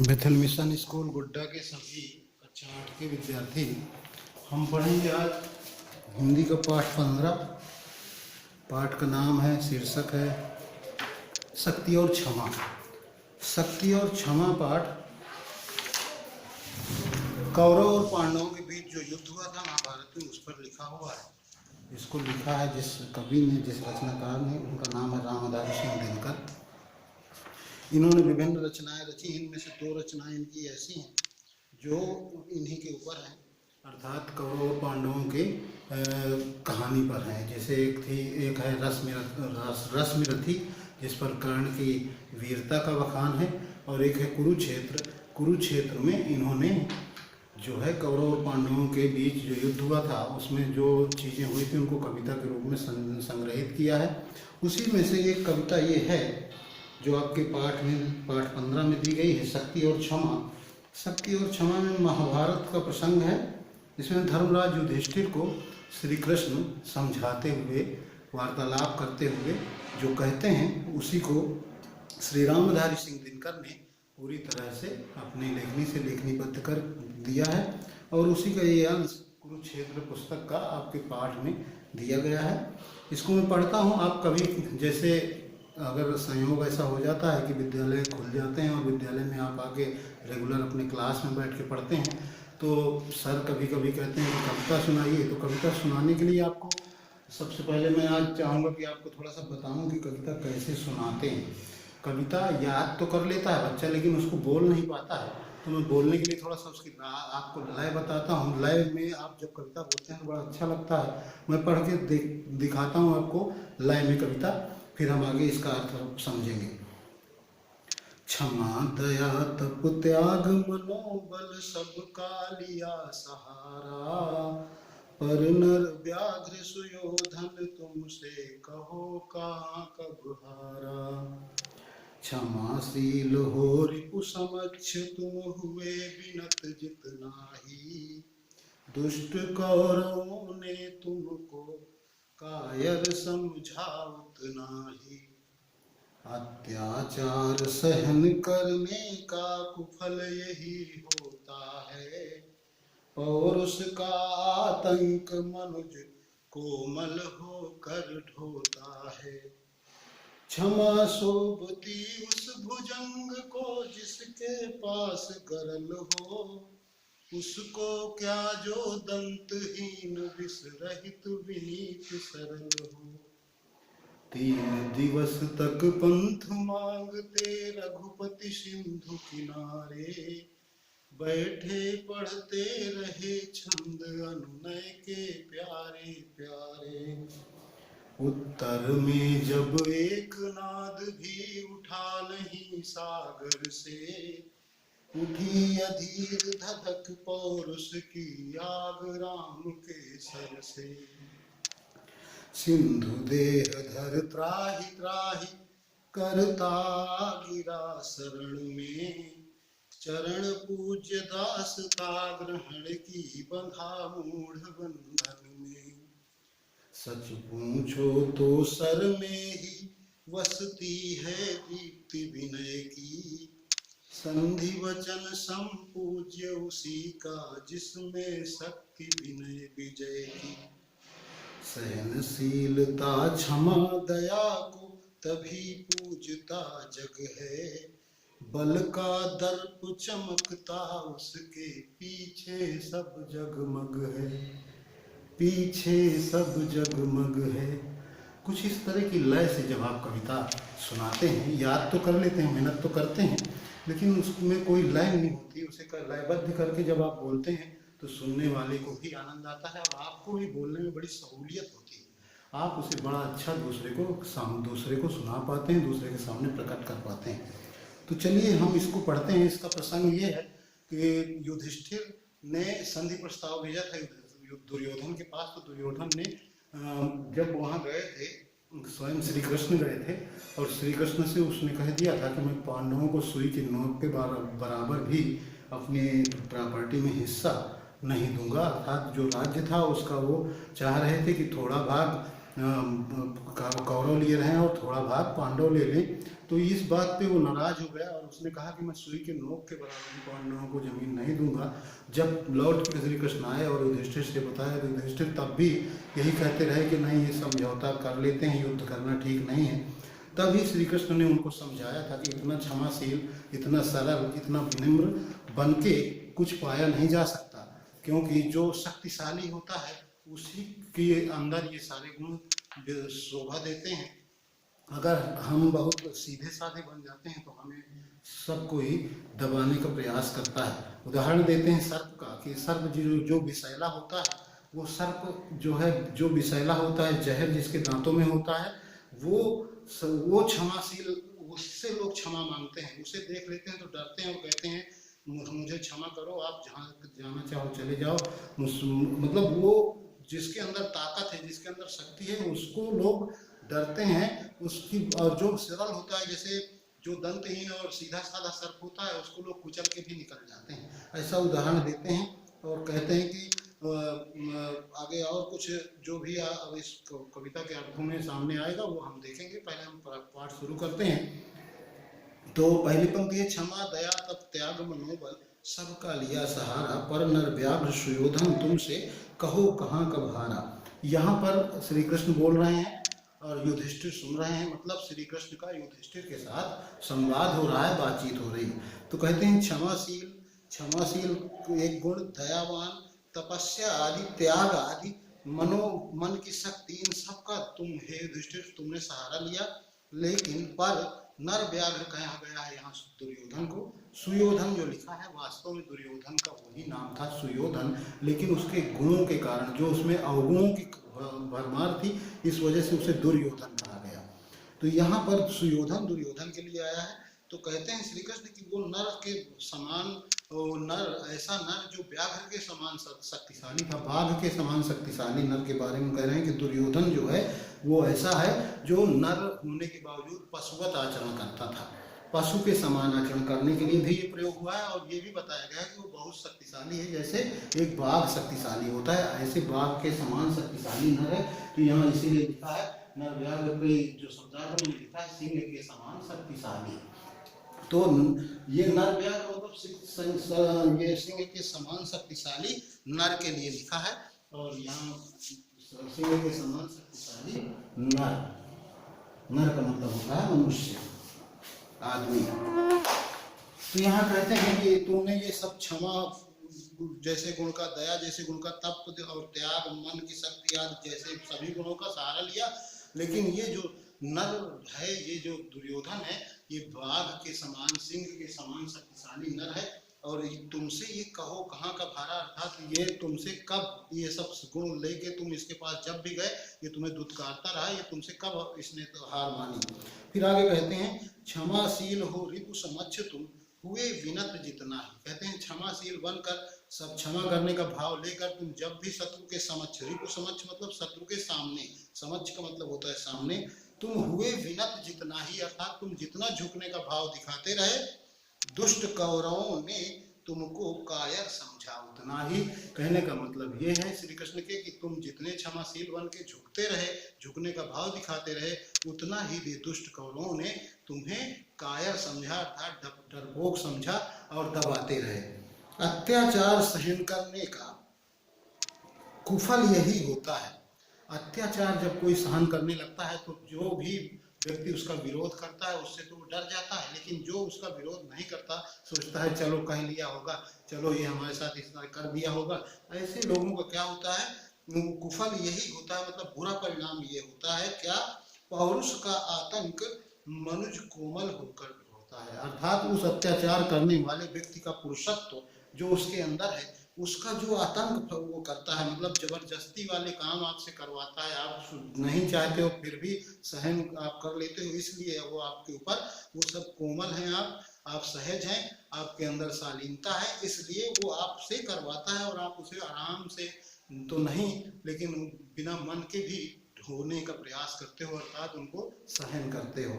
बेथल mission school गुड्डा के सभी कक्षा 8 के विद्यार्थी, हम पढ़ेंगे आज हिंदी का पाठ 15। पाठ का नाम है, शीर्षक है शक्ति और क्षमा। शक्ति और क्षमा पाठ कौरव और पांडवों के बीच जो युद्ध हुआ था महाभारत में, उस पर लिखा हुआ है। इसको लिखा है जिस कवि ने, जिस रचनाकार ने, उनका नाम है रामधारी सिंह दिनकर। इन्होंने विभिन्न रचनाएं रची। इनमें से 2 रचनाएं इनकी ऐसी हैं जो इन्हीं के ऊपर हैं, अर्थात कौरव और पांडवों के कहानी पर हैं। जैसे एक है रश्मिरथी, जिस पर कर्ण की वीरता का बखान है, और एक है कुरुक्षेत्र। कुरुक्षेत्र में इन्होंने जो है कौरव और पांडवों के बीच जो युद्ध हुआ था, उसमें जो चीज़ें हुई थी उनको कविता के रूप में संग्रहित किया है। उसी में से एक कविता ये है जो आपके पाठ 15 में दी गई है, शक्ति और क्षमा। शक्ति और क्षमा में महाभारत का प्रसंग है। इसमें धर्मराज युधिष्ठिर को श्री कृष्ण समझाते हुए, वार्तालाप करते हुए जो कहते हैं, उसी को श्री रामधारी सिंह दिनकर ने पूरी तरह से अपनी लेखनी से लेखनीबद्ध कर दिया है, और उसी का ये अंश कुरुक्षेत्र पुस्तक का आपके पाठ में दिया गया है। इसको मैं पढ़ता हूँ। आप कभी जैसे अगर संयोग ऐसा हो जाता है कि विद्यालय खुल जाते हैं और विद्यालय में आप आके रेगुलर अपने क्लास में बैठ के पढ़ते हैं, तो सर कभी कभी कहते हैं कि कविता सुनाइए। तो कविता सुनाने के लिए आपको सबसे पहले मैं आज चाहूँगा कि आपको थोड़ा सा बताऊँ कि कविता कैसे सुनाते हैं। कविता याद तो कर लेता है बच्चा, लेकिन उसको बोल नहीं पाता है, तो मैं बोलने के लिए थोड़ा सा उसकी आपको लय बताता हूँ। लय में आप जब कविता बोलते हैं तो बड़ा अच्छा लगता है। मैं पढ़ के दिखाता हूँ आपको लय में कविता, फिर हम आगे इसका अर्थ समझेंगे। क्षमा दया तप त्याग मनोबल सबका लिया सहारा, पर नर व्याघ्र सुयोधन तुमसे कहो कहाँ कब हारा। क्षमाशील हो रिपु समक्ष तुम हुए विनत जितनाही, दुष्ट कौरवों ने तुमको कायर समझा उतना ही। अत्याचार सहन करने का कुफल यही होता है, पौरुष का आतंक मनुज कोमल होकर ढोता है। क्षमा शोभती उस भुजंग को जिसके पास गरल हो, उसको क्या जो दंतहीन विष रहित विनीत सरल हो। 3 दिवस तक पंथ मांगते रघुपति सिंधु किनारे, बैठे पढ़ते रहे छंद अनुनय के प्यारे प्यारे। उत्तर में जब एक नाद भी उठा नहीं सागर से, उठी अधीर धधक पौरुष की आग राम के सर से। सिंधु देह धर त्राहि त्राहि करता गिरा शरण में, चरण पूज्य दास का ग्रहण की बंधा मूढ़ बंधन में। सच पूछो तो सर में ही वसती है दीप्ति विनय की, संधि वचन संपूज्य उसी का जिसमें शक्ति विनय विजय की। सहनशीलता क्षमा दया को तभी पूजता जग है, बल का दर्प चमकता उसके पीछे सब जगमग है, पीछे सब जगमग है। कुछ इस तरह की लय से जब आप कविता सुनाते हैं, याद तो कर लेते हैं, मेहनत तो करते हैं, लेकिन उसमें कोई लय नहीं होती। उसे लयबद्ध करके जब आप बोलते हैं तो सुनने वाले को भी आनंद आता है और आपको भी बोलने में बड़ी सहूलियत होती है। आप उसे बड़ा अच्छा दूसरे को सुना पाते हैं, दूसरे के सामने प्रकट कर पाते हैं। तो चलिए हम इसको पढ़ते हैं। इसका प्रसंग ये है कि युधिष्ठिर ने संधि प्रस्ताव भेजा था दुर्योधन के पास। तो दुर्योधन ने जब वहाँ गए थे, स्वयं श्री कृष्ण गए थे, और श्री कृष्ण से उसने कह दिया था कि मैं पांडवों को सुई की नोक के बराबर भी अपनी प्रॉपर्टी में हिस्सा नहीं दूंगा। अर्थात जो राज्य था उसका वो चाह रहे थे कि थोड़ा भाग कौरव लिए रहें और थोड़ा भाग पांडव ले लें। तो इस बात पे वो नाराज हो गया और उसने कहा कि मैं सुई के नोक के बराबर इन पांडवों को जमीन नहीं दूंगा। जब लौट के श्री कृष्ण आए और युधिष्ठिर से बताया तो युधिष्ठिर तब भी यही कहते रहे कि नहीं, ये समझौता कर लेते हैं, युद्ध करना ठीक नहीं है। तभी श्री कृष्ण ने उनको समझाया था कि इतना क्षमाशील, इतना सरल, इतना विनम्र बन के कुछ पाया नहीं जा सकता, क्योंकि जो शक्तिशाली होता है उसी के अंदर ये सारे गुण शोभा देते हैं। अगर हम बहुत सीधे साधे बन जाते हैं तो हमें सबको ही दबाने का प्रयास करता है। उदाहरण देते हैं सर्प का, कि सर्प जो विषैला होता है, वो सर्प जो है, जो विषैला होता है, जहर जिसके दांतों में होता है, वो क्षमाशील, उससे लोग क्षमा मांगते हैं, उसे देख लेते हैं तो डरते हैं और कहते हैं मुझे क्षमा करो, आप जहाँ जाना चाहो चले जाओ। मतलब वो जिसके अंदर ताकत है, जिसके अंदर शक्ति है, उसको लोग डरते हैं उसकी। और जो सरल होता है, जैसे जो दंतहीन और सीधा साधा सर्प होता है, उसको लोग कुचल के भी निकल जाते हैं। ऐसा उदाहरण देते हैं और कहते हैं कि आगे और कुछ जो भी अब इस कविता के अर्थों में सामने आएगा वो हम देखेंगे। पहले हम पाठ शुरू करते हैं। तो पहली पंक्ति है, क्षमा दया तप त्याग मनोबल सबका लिया सहारा, पर नर व्याघ्र सुयोधन तुमसे कहो कहाँ कब हारा। यहाँ पर श्री कृष्ण बोल रहे हैं और युधिष्ठिर सुन रहे हैं। मतलब श्री कृष्ण का युधिष्ठिर के साथ संवाद हो रहा है, बातचीत हो रही है। तो कहते हैं क्षमाशील, क्षमाशील एक गुण, दयावान, तपस्या आदि, त्याग आदि, मन की शक्ति, इन सब का तुम हे युधिष्ठिर तुमने सहारा लिया। लेकिन पर नर व्याघ्र कहा गया है यहाँ दुर्योधन को। सुयोधन जो लिखा है वास्तव में दुर्योधन का वही नाम था, सुयोधन, लेकिन उसके गुणों के कारण, जो उसमें अवगुणों की भरमार थी, इस वजह से उसे दुर्योधन कहा गया। तो यहाँ पर सुयोधन दुर्योधन के लिए आया है। तो कहते हैं श्री कृष्ण कि वो नर के समान, नर, ऐसा नर जो व्याघ्र के समान शक्तिशाली था, बाघ के समान शक्तिशाली नर के बारे में कह रहे हैं कि दुर्योधन जो है वो ऐसा है जो नर होने के बावजूद पशुवत आचरण करता था। पशु के समान आचरण करने के लिए भी ये प्रयोग हुआ है और ये भी बताया गया है कि वो बहुत शक्तिशाली है, जैसे एक बाघ शक्तिशाली होता है, ऐसे बाघ के समान शक्तिशाली नर है। तो यहाँ इसीलिए लिखा है नर व्याघ्र पे जो शब्दार्थ में लिखा है सिंह के समान शक्तिशाली। तो ये नर व्याघ्र मतलब ये सिंह के समान शक्तिशाली नर के लिए लिखा है। और यहाँ सिंह के समान शक्तिशाली नर, नर का मतलब होता है मनुष्य, आदमी। तो यहाँ कहते हैं कि तुमने ये सब क्षमा जैसे गुण का, दया जैसे गुण का, तप और त्याग, मन की शक्ति आदि जैसे सभी गुणों का सहारा लिया। लेकिन ये जो नर है, ये जो दुर्योधन है, ये बाघ के समान, सिंह के समान शक्तिशाली नर है। और तुमसे ये कहो कहाँ का भारा, अर्थात ये तुमसे कब ये सब गुण लेके तुम इसके पास जब भी गए, ये तुम्हें दुत्कारता रहा, ये तुमसे कब इसने तो हार मानी। फिर आगे कहते हैं, क्षमाशील हो रिपु समक्ष तुम हुए विनत जितना ही। कहते हैं क्षमाशील बनकर, सब क्षमा करने का भाव लेकर तुम जब भी शत्रु के समक्ष, रिपु समक्ष मतलब शत्रु के सामने, समक्ष का मतलब होता है सामने, तुम हुए विनत जितना ही, अर्थात तुम जितना झुकने का भाव दिखाते रहे, दुष्ट कौरवों ने तुमको कायर समझा उतना ही। कहने का मतलब ये है श्री कृष्ण के कि तुम जितने क्षमाशील बन के झुकते रहे, झुकने का भाव दिखाते रहे, उतना ही दुष्ट कौरवों ने तुम्हें कायर समझा, अर्थात डरपोक समझा और दबाते रहे। अत्याचार सहन करने का कुफल यही होता है। अत्याचार जब कोई सहन करने लगता है तो जो भी व्यक्ति उसका विरोध करता है उससे तो वो डर जाता है, लेकिन जो उसका विरोध नहीं करता सोचता है चलो कह लिया होगा, चलो ये हमारे साथ इस तरह कर दिया होगा। ऐसे लोगों का क्या होता है, कुफल यही होता है, मतलब बुरा परिणाम ये होता है क्या, पौरुष का आतंक मनुज कोमल होकर होता है। अर्थात उस अत्याचार करने वाले व्यक्ति का पुरुषत्व जो उसके अंदर है, उसका जो आतंक वो करता है, मतलब जबरदस्ती वाले काम आपसे करवाता है, आप नहीं चाहते हो फिर भी सहन आप कर लेते हो, इसलिए वो आपके ऊपर, वो सब कोमल हैं, आप सहज हैं, आपके अंदर शालीनता है, इसलिए वो आपसे करवाता है और आप उसे आराम से तो नहीं लेकिन बिना मन के भी ढोने का प्रयास करते हो, अर्थात उनको सहन करते हो।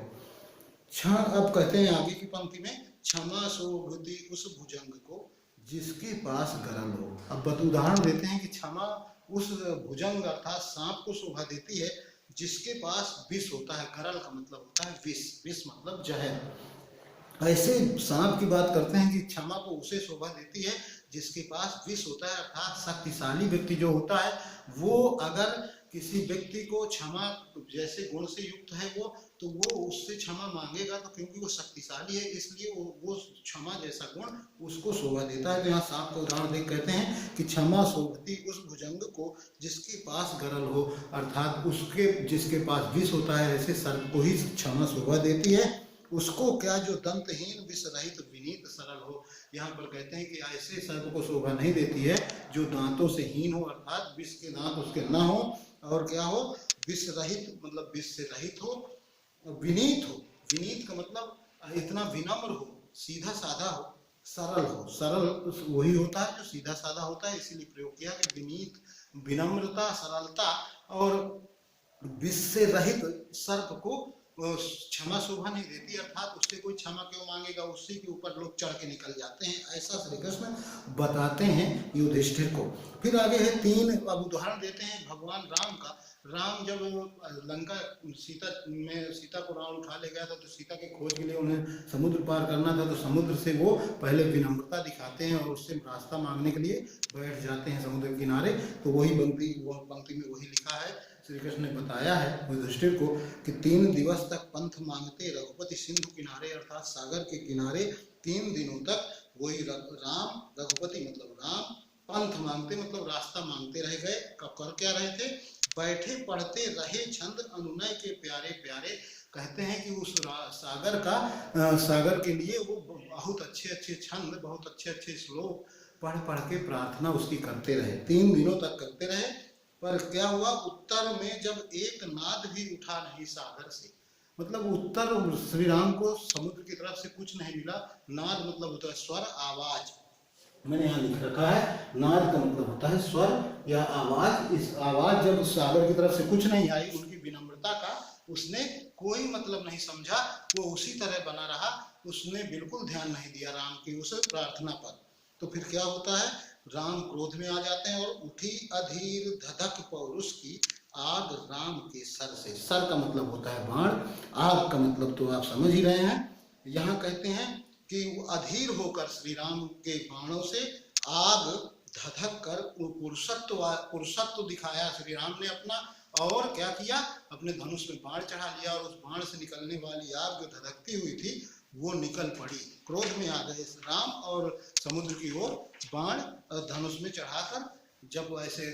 अब कहते हैं आगे की पंक्ति में, क्षमा शोभती उस भुजंग को जिसके पास गरल हो। अब उदाहरण देते हैं कि क्षमा उस भुजंग अर्थात सांप को शोभा देती है जिसके पास विष होता है। गरल का मतलब होता है विष, विष मतलब जहर। ऐसे सांप की बात करते हैं कि क्षमा को उसे शोभा देती है जिसके पास विष होता है, अर्थात शक्तिशाली व्यक्ति जो होता है वो अगर किसी व्यक्ति को क्षमा जैसे गुण से युक्त है वो, तो वो उससे क्षमा मांगेगा, तो क्योंकि वो शक्तिशाली है इसलिए वो क्षमा जैसा गुण उसको शोभा देता है। तो यहाँ सांप का उदाहरण देख कहते हैं कि क्षमा शोभती उस भुजंग को जिसके पास गरल हो, अर्थात उसके जिसके पास विष होता है, ऐसे सर्प को ही क्षमा शोभा देती है। उसको क्या जो दंतहीन विष रहित विनीत सरल हो। यहाँ पर कहते हैं कि ऐसे सर्प को शोभा नहीं देती है जो दांतों से हीन हो, अर्थात विष के दांत उसके ना हो, और क्या हो, विष रहित मतलब विष से रहित हो, विनीत हो। विनीत का मतलब इतना विनम्र हो, सीधा साधा हो, सरल हो। सरल वही होता है जो सीधा साधा होता है, इसीलिए प्रयोग किया कि विनीत, विनम्रता, सरलता और विष से रहित सर्प को क्षमा शोभा नहीं देती, अर्थात उससे कोई क्षमा क्यों मांगेगा, उसी के ऊपर लोग चढ़ के निकल जाते हैं, ऐसा श्री कृष्ण बताते हैं युधिष्ठिर को। फिर आगे है 3, अब उदाहरण देते हैं भगवान राम का। राम जब लंका सीता को रावण उठा ले गया था, तो सीता के खोज के लिए उन्हें समुद्र पार करना था, तो समुद्र से वो पहले विनम्रता दिखाते हैं और उससे रास्ता मांगने के लिए बैठ जाते हैं समुद्र के किनारे। तो वही पंक्ति में वही लिखा है, श्री कृष्ण ने बताया है युधिष्ठिर को कि 3 दिवस तक पंथ मांगते रघुपति सिंधु किनारे, अर्थात सागर के किनारे 3 दिनों तक वही राम, रघुपति मतलब राम, पंथ मांगते मतलब रास्ता मांगते रह गए। कर क्या रहे थे, बैठे पढ़ते रहे छंद अनुनय के प्यारे प्यारे। कहते हैं कि उस सागर के लिए वो बहुत अच्छे अच्छे छंद, बहुत अच्छे अच्छे श्लोक पढ़ के प्रार्थना उसकी करते रहे, 3 दिनों तक करते रहे। पर क्या हुआ, उत्तर में जब एक नाद भी उठा नहीं सागर से, मतलब उत्तर श्री राम को समुद्र की तरफ से कुछ नहीं मिला। नाद मतलब होता है स्वर, आवाज, मैंने यहाँ लिख रखा है, नाद का मतलब होता है स्वर या आवाज। इस आवाज जब सागर की तरफ से कुछ नहीं आई, उनकी विनम्रता का उसने कोई मतलब नहीं समझा, वो उसी तरह बना रहा, उसने बिल्कुल ध्यान नहीं दिया राम की उस प्रार्थना पर। तो फिर क्या होता है, राम क्रोध में आ जाते हैं और उठी अधीर धधक पौरुष की आग राम के सर से। सर का मतलब होता है बाण, आग का मतलब तो आप समझ ही रहे हैं। यहाँ कहते हैं कि अधीर होकर श्री राम के बाणों से आग धधक कर पुरुषत्व दिखाया श्री राम ने अपना, और क्या किया, अपने धनुष में बाण चढ़ा लिया और उस बाण से निकलने वाली आग जो धधकती हुई थी वो निकल पड़ी। क्रोध में आ गए राम और समुद्र की ओर बाण धनुष में चढ़ाकर जब ऐसे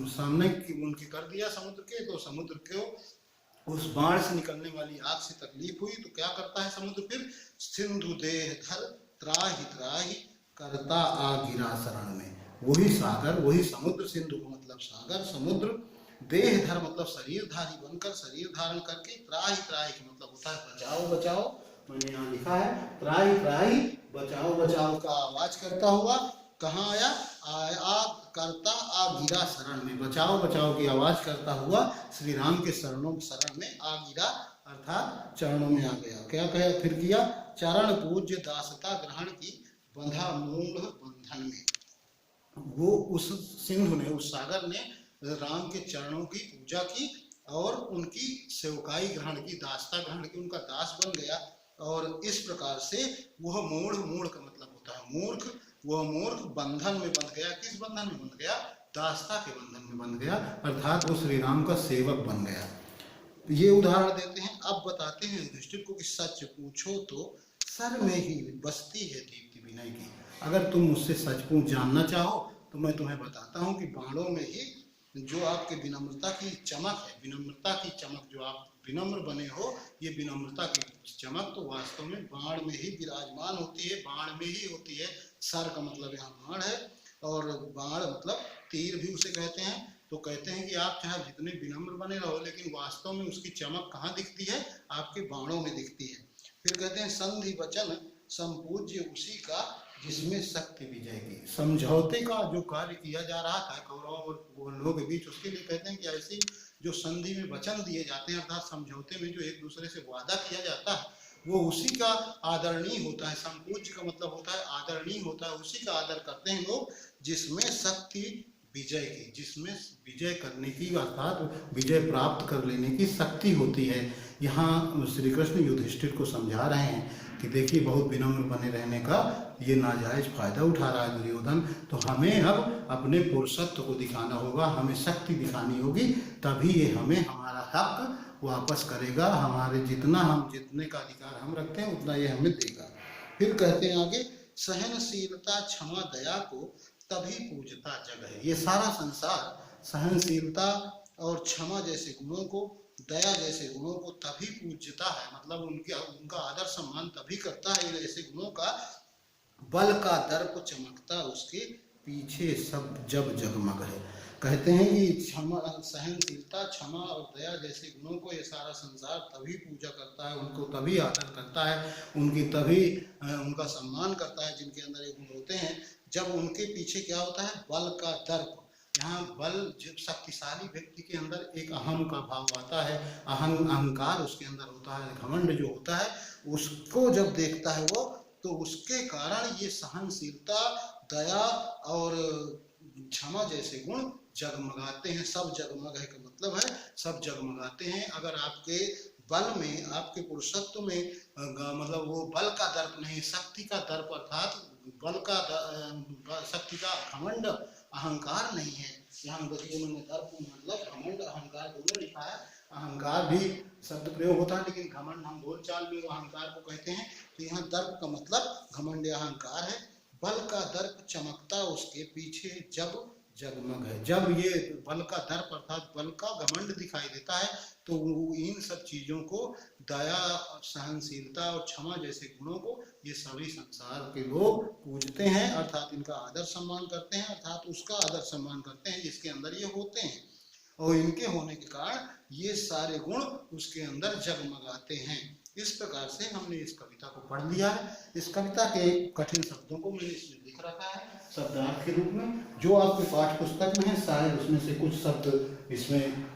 सामने उनके कर दिया समुद्र के, तो समुद्र को उस बाण से निकलने वाली आग से तकलीफ हुई। तो क्या करता है समुद्र फिर, सिंधु देह धर त्राहि त्राहि करता आ गिरा शरण में। वही सागर, वही समुद्र, सिंधु को मतलब सागर, समुद्र, देह धर मतलब शरीरधारी बनकर, शरीर धारण करके, त्राहि त्राहि का मतलब होता है बचाओ बचाओ, मैंने यहाँ लिखा है त्राहि त्राहि बचाओ बचाओ का आवाज करता हुआ कहाँ आया, आया करता आ गिरा शरण में, बचाओ बचाओ की आवाज करता हुआ श्री राम के शरण में आ गिरा, अर्थात चरणों में आ गया। क्या कहा फिर किया, चरण पूज्य दासता ग्रहण की बंधा मूढ़ बंधन में। वो उस सिंधु ने, उस सागर ने राम के चरणों की पूजा की और उनकी सेवकाई ग्रहण की, दासता ग्रहण की, उनका दास बन गया। और इस प्रकार से वह मूढ़, मूढ़ का मतलब होता है मूर्ख, वह मूर्ख बंधन में बंध गया। किस बंधन में बंध गया, दासता के बंधन में बंध गया, अर्थात वो श्री राम का सेवक बन गया। ये उदाहरण देते हैं। अब बताते हैं युधिष्ठिर को कि सच पूछो तो सर में ही बसती है दीप्ति विनय की। अगर तुम मुझसे सच पूछ जानना चाहो तो मैं तुम्हें बताता हूँ कि बाणों में ही जो आपके विनम्रता की चमक है, विनम्रता की चमक, जो आप विनम्र बने हो, ये विनम्रता की चमक तो वास्तव में बाण में ही विराजमान होती है, बाण में ही होती है। सर का मतलब यहाँ बाण है और बाण मतलब तीर भी उसे कहते हैं। तो कहते हैं कि आप चाहे जितने विनम्र बने रहो, लेकिन वास्तव में उसकी चमक कहाँ दिखती है, आपके बाणों में दिखती है। फिर कहते हैं संधि वचन संपूज्य उसी का जिसमें शक्ति विजय की। समझौते का जो कार्य किया जा रहा था कौरवों और लोगों के बीच, उसके लिए कहते हैं कि ऐसी जो संधि में वचन दिए जाते हैं, अर्थात समझौते में जो एक दूसरे से वादा किया जाता है, वो उसी का आदरणीय होता है। संपूज्य का मतलब होता है आदरणीय होता है, उसी का आदर करते हैं लोग जिसमें शक्ति विजय की, जिसमें विजय करने की अर्थात विजय प्राप्त कर लेने की शक्ति होती है। यहाँ श्री कृष्ण युधिष्ठिर को समझा रहे हैं कि देखिए बहुत विनम्र बने रहने का ये नाजायज फायदा उठा रहा है दुर्योधन, तो हमें अब अपने पुरुषत्व को दिखाना होगा, हमें शक्ति दिखानी होगी, तभी ये हमें हमारा हक वापस करेगा, हमारे जितने का अधिकार हम रखते हैं उतना ये हमें देगा। फिर कहते हैं आगे, सहनशीलता क्षमा दया को तभी पूजता जग है। ये सारा संसार सहनशीलता और क्षमा जैसे गुणों को, दया जैसे गुणों को तभी पूजता है, मतलब उनका आदर सम्मान तभी करता है। ऐसे गुणों का बल का दर्प चमकता उसके पीछे सब जब जगमग है। कहते हैं कि क्षमा, सहनशीलता, क्षमा और दया जैसे गुणों को ये सारा संसार तभी पूजा करता है, उनको तभी आदर करता है, उनकी तभी उनका सम्मान करता है जिनके अंदर ये गुण होते हैं, जब उनके पीछे क्या होता है, बल का दर्प। यहाँ बल, जब शक्तिशाली व्यक्ति के अंदर एक अहम का भाव आता है, अहंकार उसके अंदर होता है, घमंड जो होता है उसको जब देखता है वो, तो उसके कारण ये सहनशीलता, दया और क्षमा जैसे गुण जगमगाते हैं। सब जगमग है का मतलब है सब जगमगाते हैं। अगर आपके बल में, आपके पुरुषत्व में मतलब वो बल का दर्प नहीं, शक्ति का दर्प, अर्थात बल का शक्ति का घमंड, अहंकार नहीं है। यहाँ देखिए मैंने दर्प मतलब घमंड, अहंकार दोनों लिखा है। अहंकार भी शब्द प्रयोग होता है, लेकिन घमंड हम बोलचाल में अहंकार को कहते हैं। तो यहाँ दर्प का मतलब घमंड अहंकार है। बल का दर्प चमकता उसके पीछे जब जगमग है। जब ये बल का दर्प अर्थात बल का घमंड दिखाई देता है, तो इन सब चीजों को, दया, सहनशीलता और क्षमा जैसे गुणों को ये सभी संसार के लोग पूजते हैं, अर्थात इनका आदर सम्मान करते हैं, अर्थात उसका आदर सम्मान करते हैं जिसके अंदर ये होते हैं, और इनके होने के कारण ये सारे गुण उसके अंदर जगमगाते हैं। इस प्रकार से हमने इस कविता को पढ़ लिया है। इस कविता के कठिन शब्दों को मैंने इसमें लिख रखा है शब्दार्थ के रूप में, जो आपके पाठ्य पुस्तक में है। शायद उसमें से कुछ शब्द इसमें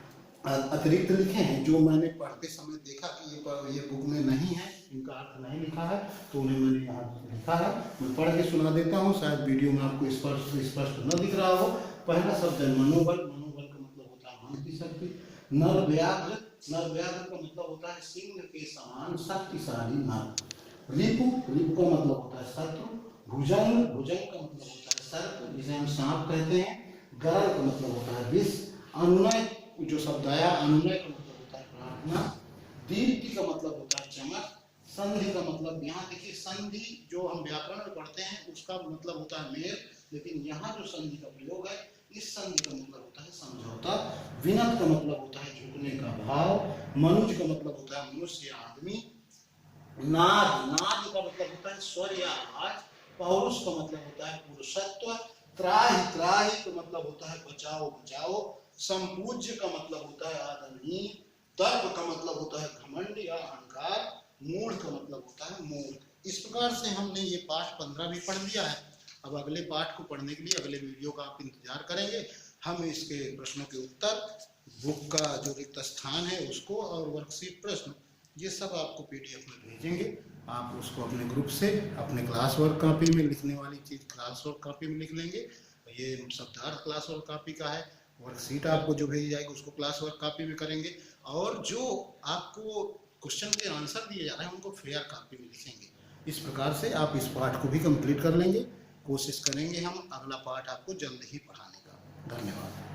अतिरिक्त लिखे हैं जो मैंने पढ़ते समय देखा कि ये बुक में नहीं है, इनका अर्थ नहीं लिखा है, तो उन्हें मैंने यहाँ लिखा है। मैं पढ़ के सुना देता हूँ, शायद वीडियो में आपको स्पष्ट न दिख रहा हो। पहला शब्द है मनोबल। मनोबल का मतलब होता है मन की शक्ति। नर व्याघ्र, नर व्याघ्र का मतलब होता है सिंह के समान शक्तिशाली नर। रिपु, रिपु का मतलब होता है शत्रु। भुजंग, भुजंग का मतलब होता है सर्प, जिसे हम सांप कहते हैं। गरल का मतलब होता है विष। अनुनय जो शब्द आया, अनुनय का मतलब होता है प्रार्थना। दीप्ति का मतलब होता है चमक। संधि का मतलब, यहाँ देखिए संधि जो हम व्याकरण में पढ़ते हैं उसका मतलब होता है मेल, लेकिन यहाँ जो संधि का प्रयोग है, इस संधि का मतलब होता है समझौता। विनत का मतलब होता है झुकने का भाव। मनुज का मतलब होता है मनुष्य या आदमी। नाद, नाद का मतलब होता है स्वर या आवाज। पौरुष का मतलब होता है पुरुषत्व। त्राहि, त्राहि का मतलब होता है बचाओ बचाओ। संपूज्य का मतलब होता है आदरणीय। दर्प का मतलब होता है घमंड या अहंकार। मूढ़ का मतलब होता है मूर्ख। इस प्रकार से हमने ये पाठ 15 भी पढ़ लिया है। अब अगले पाठ को पढ़ने के लिए अगले वीडियो का आप इंतजार करेंगे। हम इसके प्रश्नों के उत्तर, बुक का जो रिक्त स्थान है उसको, और वर्कशीट प्रश्न, ये सब आपको पीडीएफ में भेजेंगे। आप उसको अपने ग्रुप से अपने क्लास वर्क कॉपी में लिखने वाली चीज़ क्लास वर्क कॉपी में लिख लेंगे। ये शब्दार्थ क्लास वर्क कॉपी का है। वर्कशीट आपको जो भेजी जाएगी उसको क्लास वर्क कॉपी में करेंगे, और जो आपको क्वेश्चन के आंसर दिए जा रहे हैं उनको फेयर कॉपी में लिखेंगे। इस प्रकार से आप इस पाठ को भी कंप्लीट कर लेंगे। कोशिश करेंगे हम अगला पाठ आपको जल्द ही पढ़ाने का। धन्यवाद।